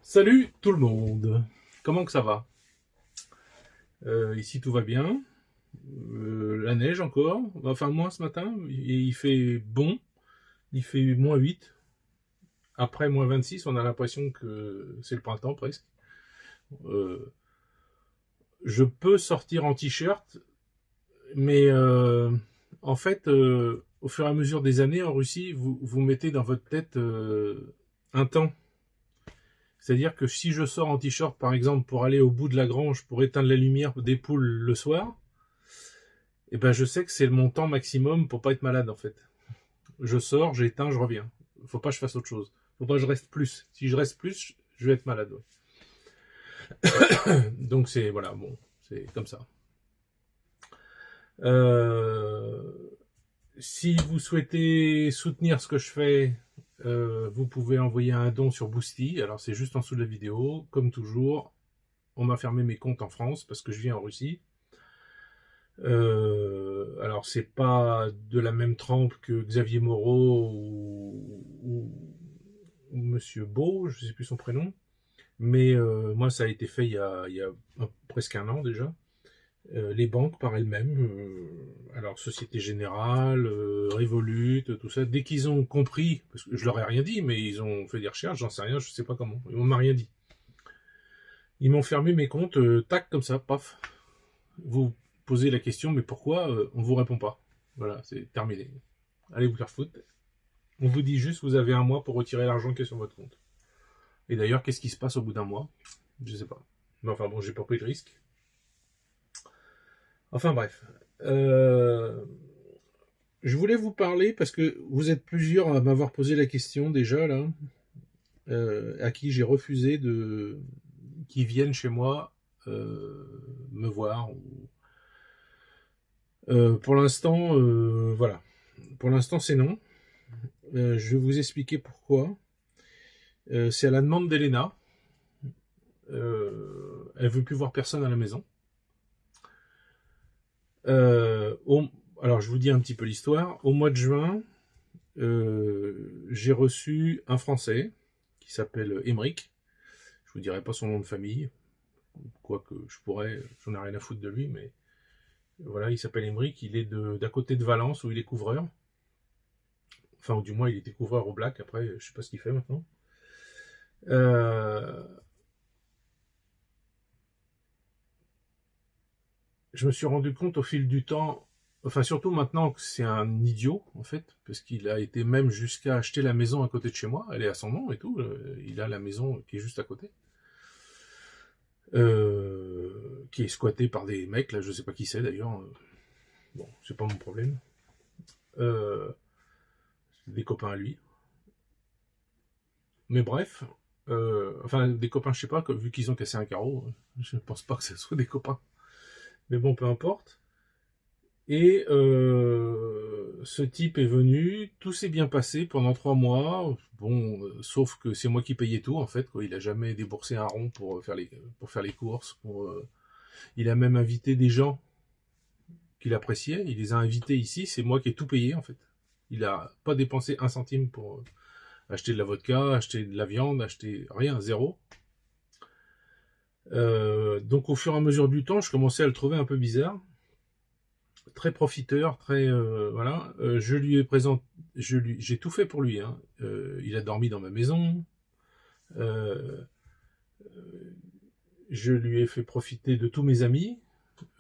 Salut tout le monde, comment que ça va? Ici tout va bien, la neige encore, enfin moins ce matin, et il fait bon, il fait -8. Après -26 on a l'impression que c'est le printemps presque. Euh, je peux sortir en t-shirt, mais en fait, au fur et à mesure des années en Russie, vous mettez dans votre tête un temps. C'est-à-dire que si je sors en t-shirt, par exemple, pour aller au bout de la grange, pour éteindre la lumière des poules le soir, eh ben je sais que c'est mon temps maximum pour pas être malade en fait. Je sors, j'éteins, je reviens. Faut pas que je fasse autre chose. Faut pas que je reste plus. Si je reste plus, je vais être malade. Ouais. Donc c'est voilà, bon, c'est comme ça. Euh, Si vous souhaitez soutenir ce que je fais, vous pouvez envoyer un don sur Boosty. Alors c'est juste en dessous de la vidéo. Comme toujours, on m'a fermé mes comptes en France parce que je vis en Russie. Alors c'est pas de la même trempe que Xavier Moreau ou Monsieur Beau, je sais plus son prénom, mais moi ça a été fait il y a presque un an déjà. Les banques par elles-mêmes, alors Société Générale, Revolut, tout ça, dès qu'ils ont compris, parce que je leur ai rien dit, mais ils ont fait des recherches, j'en sais rien, je sais pas comment, on m'a rien dit. Ils m'ont fermé mes comptes, tac comme ça, paf. Vous posez la question, mais pourquoi on vous répond pas? Voilà, c'est terminé. Allez vous faire foutre. On vous dit juste, vous avez un mois pour retirer l'argent qui est sur votre compte. Et d'ailleurs, qu'est-ce qui se passe au bout d'un mois? Je sais pas. Mais enfin bon, j'ai pas pris de risque. Enfin bref. Je voulais vous parler parce que vous êtes plusieurs à m'avoir posé la question déjà là, à qui j'ai refusé de qui viennent chez moi me voir. Pour l'instant, voilà. Pour l'instant, c'est non. Je vais vous expliquer pourquoi. C'est à la demande d'Elena. Elle veut plus voir personne à la maison. Alors, je vous dis un petit peu l'histoire. Au mois de juin, j'ai reçu un Français qui s'appelle Émeric. Je vous dirai pas son nom de famille, quoique je pourrais, j'en ai rien à foutre de lui, mais voilà, il s'appelle Émeric. Il est d'à côté de Valence où il est couvreur. Enfin, ou du moins, il était couvreur au Black. Après, je sais pas ce qu'il fait maintenant. Je me suis rendu compte au fil du temps, enfin surtout maintenant que c'est un idiot en fait, parce qu'il a été même jusqu'à acheter la maison à côté de chez moi, elle est à son nom et tout, il a la maison qui est juste à côté, qui est squattée par des mecs, là je sais pas qui c'est d'ailleurs, bon c'est pas mon problème, euh, c'est des copains à lui, mais bref, enfin des copains je sais pas, vu qu'ils ont cassé un carreau, je ne pense pas que ce soit des copains, mais bon peu importe. Et ce type est venu, tout s'est bien passé pendant 3 mois. Bon, sauf que c'est moi qui payais tout en fait, quoi. Il a jamais déboursé un rond pour faire les courses. Il a même invité des gens qu'il appréciait. Il les a invités ici. C'est moi qui ai tout payé en fait. Il a pas dépensé un centime pour acheter de la vodka, acheter de la viande, acheter rien, zéro. Donc au fur et à mesure du temps, je commençais à le trouver un peu bizarre. Très profiteur, très voilà. Je lui ai présenté, j'ai tout fait pour lui. Hein. Il a dormi dans ma maison. Euh, je lui ai fait profiter de tous mes amis.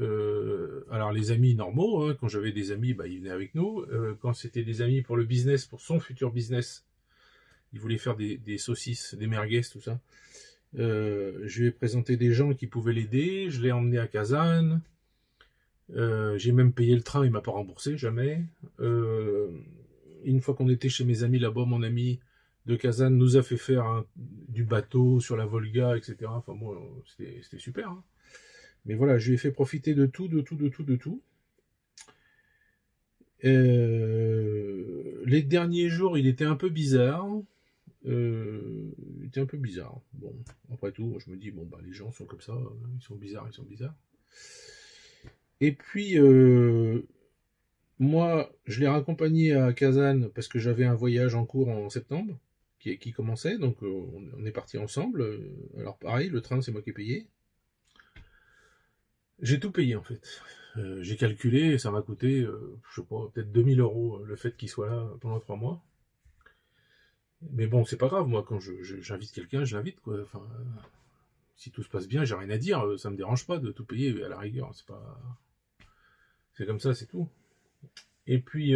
Alors les amis normaux, hein, quand j'avais des amis, bah, il venait avec nous. Quand c'était des amis pour le business, pour son futur business, il voulait faire des saucisses, des merguez, tout ça. Je lui ai présenté des gens qui pouvaient l'aider. Je l'ai emmené à Kazan. J'ai même payé le train, il m'a pas remboursé, jamais. Une fois qu'on était chez mes amis là-bas, mon ami de Kazan nous a fait faire du bateau sur la Volga, etc. Enfin bon, c'était super. Hein. Mais voilà, je lui ai fait profiter de tout, de tout, de tout, de tout. Les derniers jours, il était un peu bizarre. Il était un peu bizarre. Bon, après tout, je me dis, bon, bah, les gens sont comme ça, ils sont bizarres, ils sont bizarres. Et puis, moi, je l'ai raccompagné à Kazan parce que j'avais un voyage en cours en septembre, qui commençait, donc on est parti ensemble. Alors pareil, le train c'est moi qui ai payé. J'ai tout payé en fait. J'ai calculé, ça m'a coûté, je sais pas, peut-être 2000 € le fait qu'il soit là pendant 3 mois. Mais bon, c'est pas grave, moi quand j'invite quelqu'un, je l'invite quoi. Enfin, si tout se passe bien, j'ai rien à dire, ça me dérange pas de tout payer à la rigueur, c'est comme ça, c'est tout. Et puis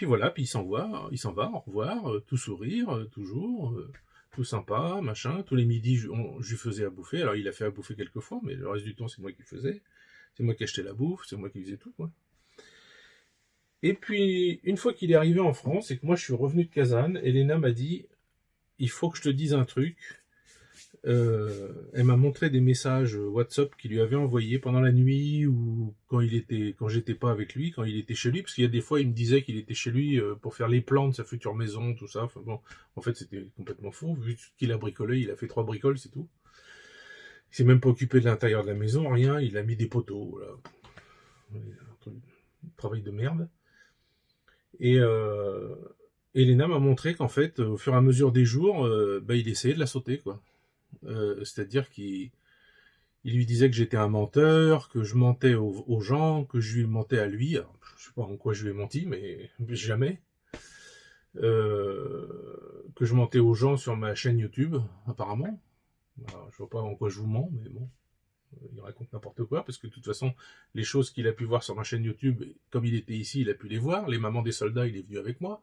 voilà, puis il s'en va, au revoir, tout sourire, toujours, tout sympa, machin. Tous les midis, je lui faisais à bouffer. Alors il a fait à bouffer quelques fois, mais le reste du temps, c'est moi qui faisais. C'est moi qui achetais la bouffe, c'est moi qui faisais tout, quoi. Et puis, une fois qu'il est arrivé en France et que moi je suis revenu de Kazan, Elena m'a dit, il faut que je te dise un truc. Elle m'a montré des messages WhatsApp qu'il lui avait envoyés pendant la nuit ou quand j'étais pas avec lui, quand il était chez lui, parce qu'il y a des fois il me disait qu'il était chez lui pour faire les plans de sa future maison, tout ça. Enfin bon, en fait c'était complètement faux, vu qu'il a bricolé, il a fait 3 bricoles, c'est tout. Il s'est même pas occupé de l'intérieur de la maison, rien, il a mis des poteaux, voilà. Un travail de merde. Et Elena m'a montré qu'en fait, au fur et à mesure des jours, il essayait de la sauter, quoi. C'est-à-dire qu'il lui disait que j'étais un menteur, que je mentais aux gens, que je lui mentais à lui. Alors, je sais pas en quoi je lui ai menti, mais jamais. Que je mentais aux gens sur ma chaîne YouTube, apparemment. Alors, je vois pas en quoi je vous mens, mais bon, il raconte n'importe quoi, parce que de toute façon, les choses qu'il a pu voir sur ma chaîne YouTube, comme il était ici, il a pu les voir. Les mamans des soldats, il est venu avec moi.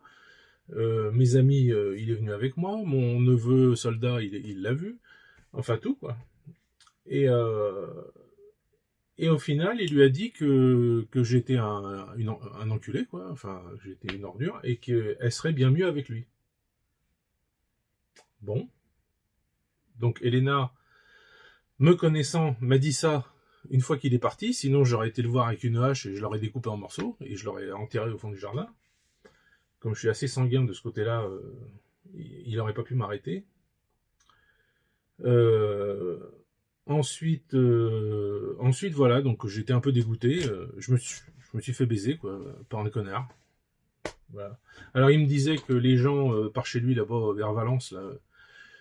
Mes amis, il est venu avec moi. Mon neveu soldat, il l'a vu. Enfin, tout, quoi. Et au final, il lui a dit que j'étais un enculé, quoi. Enfin, j'étais une ordure, et qu'elle serait bien mieux avec lui. Bon. Donc, Elena, me connaissant, m'a dit ça une fois qu'il est parti. Sinon, j'aurais été le voir avec une hache et je l'aurais découpé en morceaux et je l'aurais enterré au fond du jardin. Comme je suis assez sanguin de ce côté-là, il n'aurait pas pu m'arrêter. Ensuite, voilà, donc j'étais un peu dégoûté. Je me suis fait baiser, quoi, par un connard. Voilà. Alors il me disait que les gens par chez lui là-bas vers Valence, là,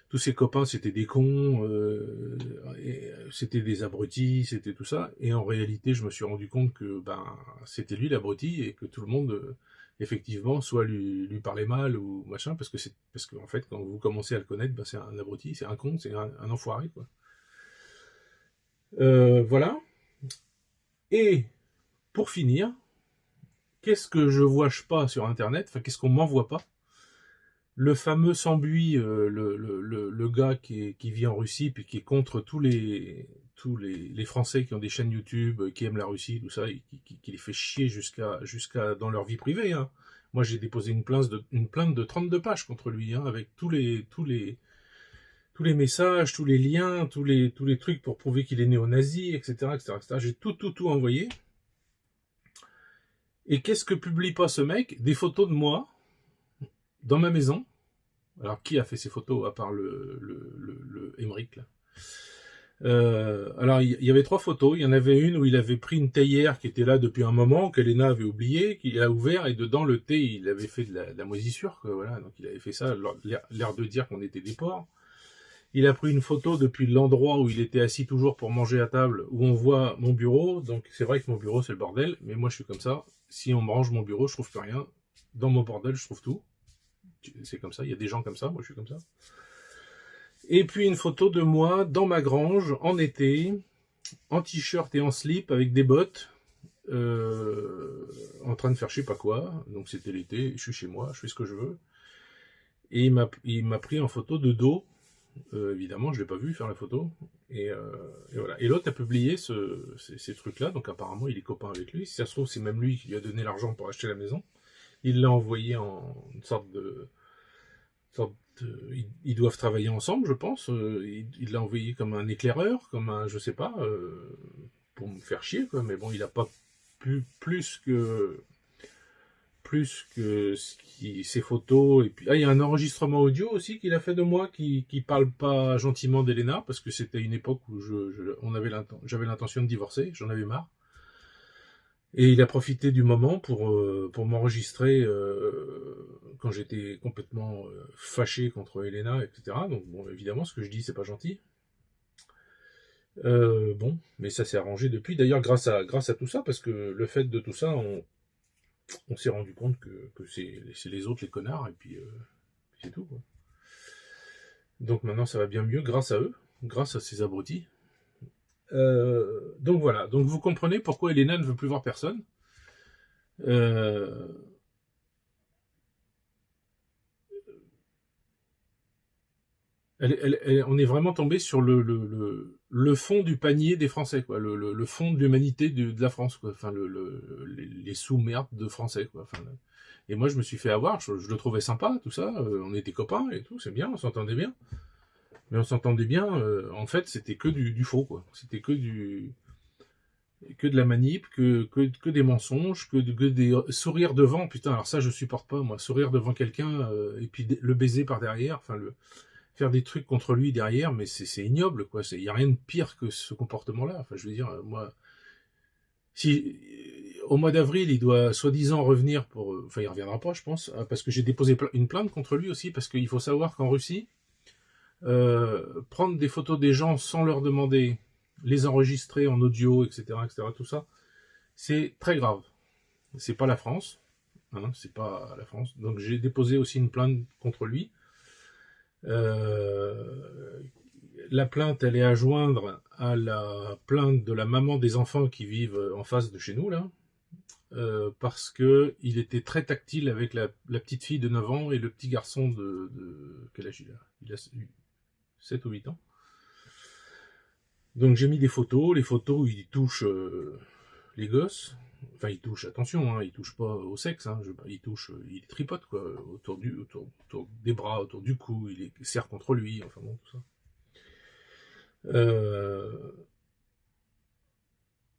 tous ses copains c'était des cons, c'était des abrutis, c'était tout ça. Et en réalité, je me suis rendu compte que c'était lui l'abruti et que tout le monde effectivement soit lui parlait mal ou machin, parce que en fait quand vous commencez à le connaître, c'est un abruti, c'est un con, c'est un enfoiré, quoi. Voilà. Et pour finir, qu'est-ce que je vois pas sur internet, enfin qu'est-ce qu'on m'envoie pas? Le fameux Sambuy, le gars qui vit en Russie puis qui est contre tous les Français qui ont des chaînes YouTube, qui aiment la Russie, tout ça, et qui les fait chier jusqu'à dans leur vie privée, hein. Moi j'ai déposé une plainte de 32 pages contre lui, hein, avec tous les messages, tous les liens, tous les trucs pour prouver qu'il est néo-nazi, etc., etc. J'ai tout envoyé. Et qu'est-ce que publie pas ce mec? Des photos de moi dans ma maison. Alors qui a fait ces photos à part le Emmerich, là? Alors il y avait 3 photos. Il y en avait une où il avait pris une théière qui était là depuis un moment, qu'Elena avait oublié, qu'il a ouvert, et dedans le thé il avait fait de la moisissure, quoi, voilà. Donc il avait fait ça, l'air de dire qu'on était des porcs. Il a pris une photo depuis l'endroit où il était assis toujours pour manger à table, où on voit mon bureau. Donc c'est vrai que mon bureau c'est le bordel, mais moi je suis comme ça. Si on me range mon bureau, je trouve plus rien. Dans mon bordel, je trouve tout. C'est comme ça, il y a des gens comme ça, moi je suis comme ça. Et puis une photo de moi dans ma grange, en été, en t-shirt et en slip, avec des bottes, en train de faire je sais pas quoi. Donc c'était l'été, je suis chez moi, je fais ce que je veux. Et il m'a pris en photo de dos. Évidemment, je l'ai pas vu faire la photo. Et voilà. Et l'autre a publié ces trucs-là, donc apparemment il est copain avec lui. Si ça se trouve, c'est même lui qui lui a donné l'argent pour acheter la maison. Il l'a envoyé en une sorte de... Ils doivent travailler ensemble, je pense. Il l'a envoyé comme un éclaireur, comme un, je sais pas, pour me faire chier, quoi. Mais bon, il a pas plus que ses photos. Et puis, il y a un enregistrement audio aussi qu'il a fait de moi qui parle pas gentiment d'Elena, parce que c'était une époque où j'avais l'intention de divorcer, j'en avais marre. Et il a profité du moment pour m'enregistrer quand j'étais complètement fâché contre Elena, etc. Donc bon, évidemment, ce que je dis, c'est pas gentil. Bon, mais ça s'est arrangé depuis. D'ailleurs, grâce à tout ça, parce que le fait de tout ça, on s'est rendu compte que c'est les autres les connards, et puis c'est tout, quoi. Donc maintenant, ça va bien mieux grâce à eux, grâce à ces abrutis. Donc voilà, donc vous comprenez pourquoi Elena ne veut plus voir personne. On est vraiment tombé sur le fond du panier des Français, quoi, le fond de l'humanité de la France, quoi. Enfin, les sous-merdes de Français, quoi. Enfin, et moi, je me suis fait avoir, je le trouvais sympa, tout ça, on était copains et tout, c'est bien, on s'entendait bien. Mais on s'entendait bien, en fait, c'était que du faux, quoi. C'était que de la manip, que des mensonges, que des sourires devant, putain, alors ça, je supporte pas, moi, sourire devant quelqu'un, et puis le baiser par derrière, enfin, faire des trucs contre lui derrière, mais c'est ignoble, quoi. Il n'y a rien de pire que ce comportement-là. Enfin, je veux dire, moi, si au mois d'avril, il doit soi-disant revenir pour... Enfin, il reviendra pas, je pense, parce que j'ai déposé une plainte contre lui aussi, parce qu'il faut savoir qu'en Russie, prendre des photos des gens sans leur demander, les enregistrer en audio, etc., tout ça, c'est très grave. C'est pas la France, hein, c'est pas la France. Donc j'ai déposé aussi une plainte contre lui. La plainte, elle est à joindre à la plainte de la maman des enfants qui vivent en face de chez nous, là, parce que il était très tactile avec la petite fille de 9 ans et le petit garçon quel âge il a? Il a 7 ou 8 ans. Donc j'ai mis des photos, les photos où il touche les gosses. Enfin, il touche, attention, hein, il touche pas au sexe, hein, il touche, il tripote, quoi, autour des bras, autour du cou, il les serre contre lui, enfin bon, tout ça.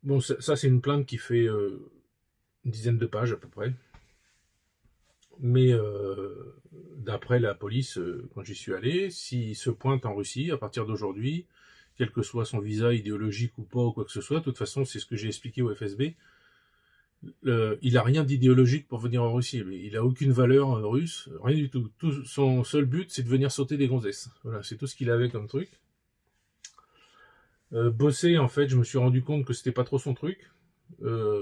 Bon, ça c'est une plainte qui fait une dizaine de pages à peu près. Mais d'après la police, quand j'y suis allé, s'il se pointe en Russie, à partir d'aujourd'hui, quel que soit son visa idéologique ou pas, ou quoi que ce soit, de toute façon, c'est ce que j'ai expliqué au FSB, il a rien d'idéologique pour venir en Russie. Il a aucune valeur russe, rien du tout. Son seul but, c'est de venir sauter des gonzesses. Voilà, c'est tout ce qu'il avait comme truc. Bosser, en fait, je me suis rendu compte que c'était pas trop son truc.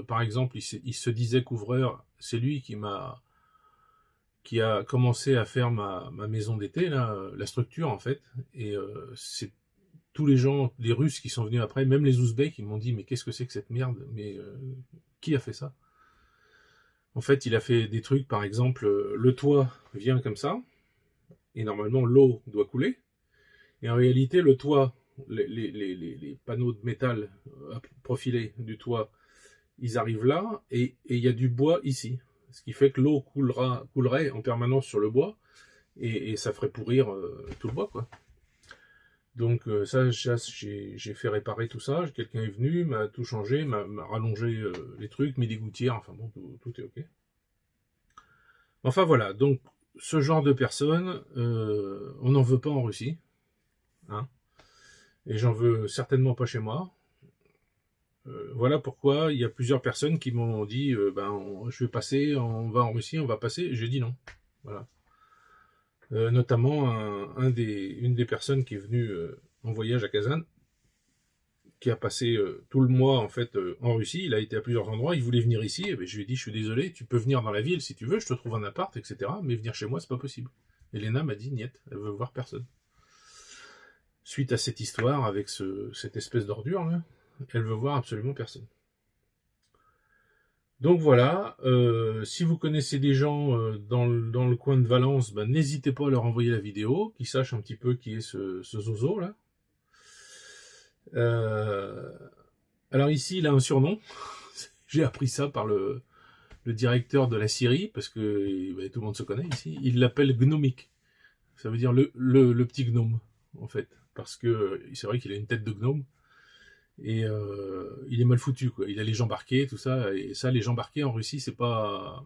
Par exemple, il se disait couvreur. C'est lui qui a commencé à faire ma maison d'été, là, la structure, en fait. Et c'est tous les gens, les Russes qui sont venus après, même les Ouzbeks, ils m'ont dit, mais qu'est-ce que c'est que cette merde? Mais qui a fait ça? En fait, il a fait des trucs, par exemple, le toit vient comme ça, et normalement l'eau doit couler. Et en réalité, le toit, les panneaux de métal profilés du toit, ils arrivent là, et il y a du bois ici. Ce qui fait que l'eau coulerait en permanence sur le bois, et ça ferait pourrir tout le bois, quoi. Donc ça, j'ai fait réparer tout ça, quelqu'un est venu, m'a tout changé, m'a rallongé les trucs, mis des gouttières, enfin bon, tout est ok. Enfin voilà, donc ce genre de personnes, on n'en veut pas en Russie, hein, et j'en veux certainement pas chez moi. Voilà pourquoi il y a plusieurs personnes qui m'ont dit je vais passer, on va en Russie, on va passer. J'ai dit non. Voilà. Notamment une des personnes qui est venue en voyage à Kazan, qui a passé tout le mois en fait en Russie. Il a été à plusieurs endroits. Il voulait venir ici. Et je lui ai dit, je suis désolé, tu peux venir dans la ville si tu veux, je te trouve un appart, etc. Mais venir chez moi, c'est pas possible. Elena m'a dit niet, elle veut voir personne. Suite à cette histoire avec cette espèce d'ordure là, elle veut voir absolument personne. Donc voilà, si vous connaissez des gens dans le coin de Valence, n'hésitez pas à leur envoyer la vidéo, qu'ils sachent un petit peu qui est ce zozo là. Alors ici, il a un surnom. J'ai appris ça par le directeur de la Syrie, parce que tout le monde se connaît ici. Il l'appelle Gnomique. Ça veut dire le petit gnome, en fait. Parce que c'est vrai qu'il a une tête de gnome. Et il est mal foutu, quoi. Il a les jambes barquées, tout ça. Et ça, les jambes barquées en Russie, c'est pas...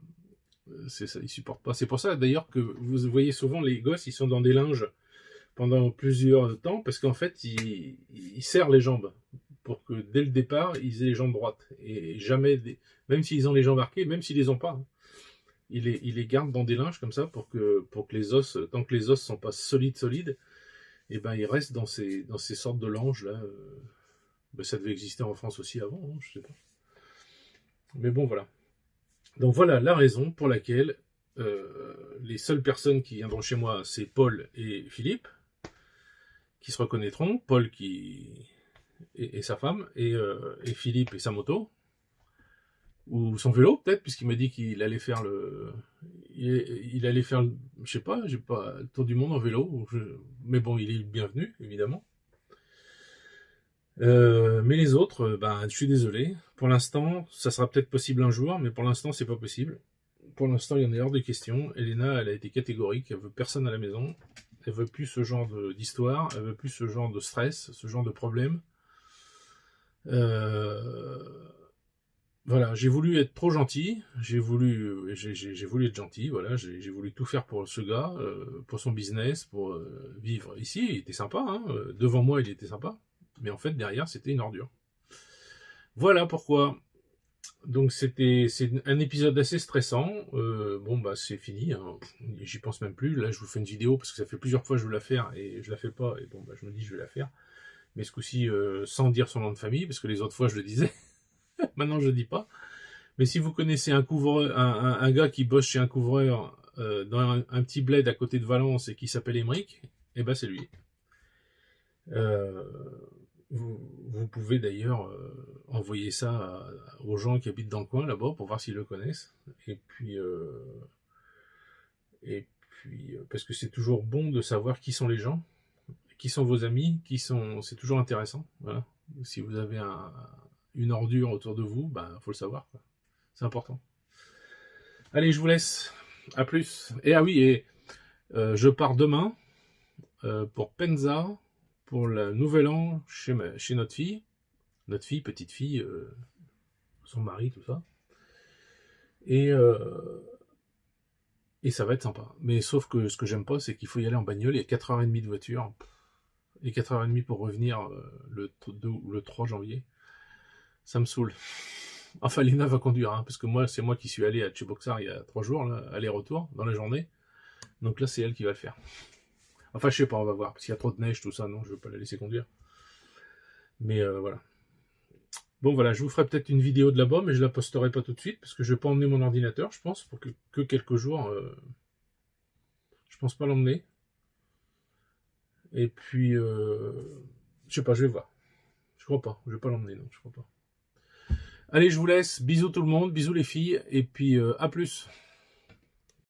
ça, ils supportent pas. C'est pour ça, d'ailleurs, que vous voyez souvent les gosses, ils sont dans des linges pendant plusieurs temps, parce qu'en fait, ils serrent les jambes pour que dès le départ, ils aient les jambes droites. Et jamais, même s'ils ont les jambes arquées, même s'ils les ont pas, hein, ils les gardent dans des linges comme ça pour que les os, tant que les os sont pas solides, et ben ils restent dans ces sortes de langes là. Ben, ça devait exister en France aussi avant, hein, je sais pas. Mais bon, voilà. Donc voilà la raison pour laquelle les seules personnes qui viendront chez moi, c'est Paul et Philippe, qui se reconnaîtront. Paul et sa femme, et Philippe et sa moto, ou son vélo peut-être, puisqu'il m'a dit qu'il allait faire il allait faire, je sais pas, j'ai pas le tour du monde en vélo, mais bon, il est bienvenu, évidemment. Mais les autres, ben, je suis désolé. Pour l'instant, ça sera peut-être possible un jour, mais pour l'instant, c'est pas possible. Pour l'instant, il y en est hors de question. Elena, elle a été catégorique. Elle veut personne à la maison. Elle veut plus ce genre d'histoire. Elle veut plus ce genre de stress, ce genre de problème. Voilà, j'ai voulu être trop gentil. J'ai voulu être gentil. Voilà, j'ai voulu tout faire pour ce gars, pour son business, pour vivre ici. Il était sympa, hein. Devant moi, il était sympa. Mais en fait, derrière, c'était une ordure. Voilà pourquoi. Donc, c'est un épisode assez stressant. Bon, bah, c'est fini, hein. J'y pense même plus. Là, je vous fais une vidéo parce que ça fait plusieurs fois que je veux la faire et je la fais pas. Et bon, bah, je me dis, je vais la faire. Mais ce coup-ci, sans dire son nom de famille, parce que les autres fois, je le disais. Maintenant, je le dis pas. Mais si vous connaissez un couvreur, un gars qui bosse chez un couvreur dans un petit bled à côté de Valence et qui s'appelle Émeric, eh ben, c'est lui. Vous pouvez d'ailleurs envoyer ça aux gens qui habitent dans le coin là-bas pour voir s'ils le connaissent. Et puis parce que c'est toujours bon de savoir qui sont les gens, qui sont vos amis, c'est toujours intéressant. Voilà. Si vous avez une ordure autour de vous, ben faut le savoir, quoi. C'est important. Allez, je vous laisse. À plus. Et ah oui, et je pars demain pour Penza, pour le nouvel an chez notre fille, petite fille, son mari, tout ça. Et ça va être sympa. Mais sauf que ce que j'aime pas, c'est qu'il faut y aller en bagnole, il y a 4h30 de voiture, et 4h30 pour revenir le 2 ou le 3 janvier. Ça me saoule. Enfin, Lina va conduire, hein, parce que moi, c'est moi qui suis allé à Tcheboksar il y a 3 jours, là, aller-retour, dans la journée. Donc là, c'est elle qui va le faire. Enfin, je sais pas, on va voir. Parce qu'il y a trop de neige, tout ça, non, je vais pas la laisser conduire. Mais voilà. Bon, voilà, je vous ferai peut-être une vidéo de là-bas, mais je la posterai pas tout de suite, parce que je vais pas emmener mon ordinateur, je pense, pour que quelques jours. Je pense pas l'emmener. Et puis, je sais pas, je vais voir. Je crois pas, je vais pas l'emmener, non, je crois pas. Allez, je vous laisse. Bisous tout le monde, bisous les filles, et puis à plus.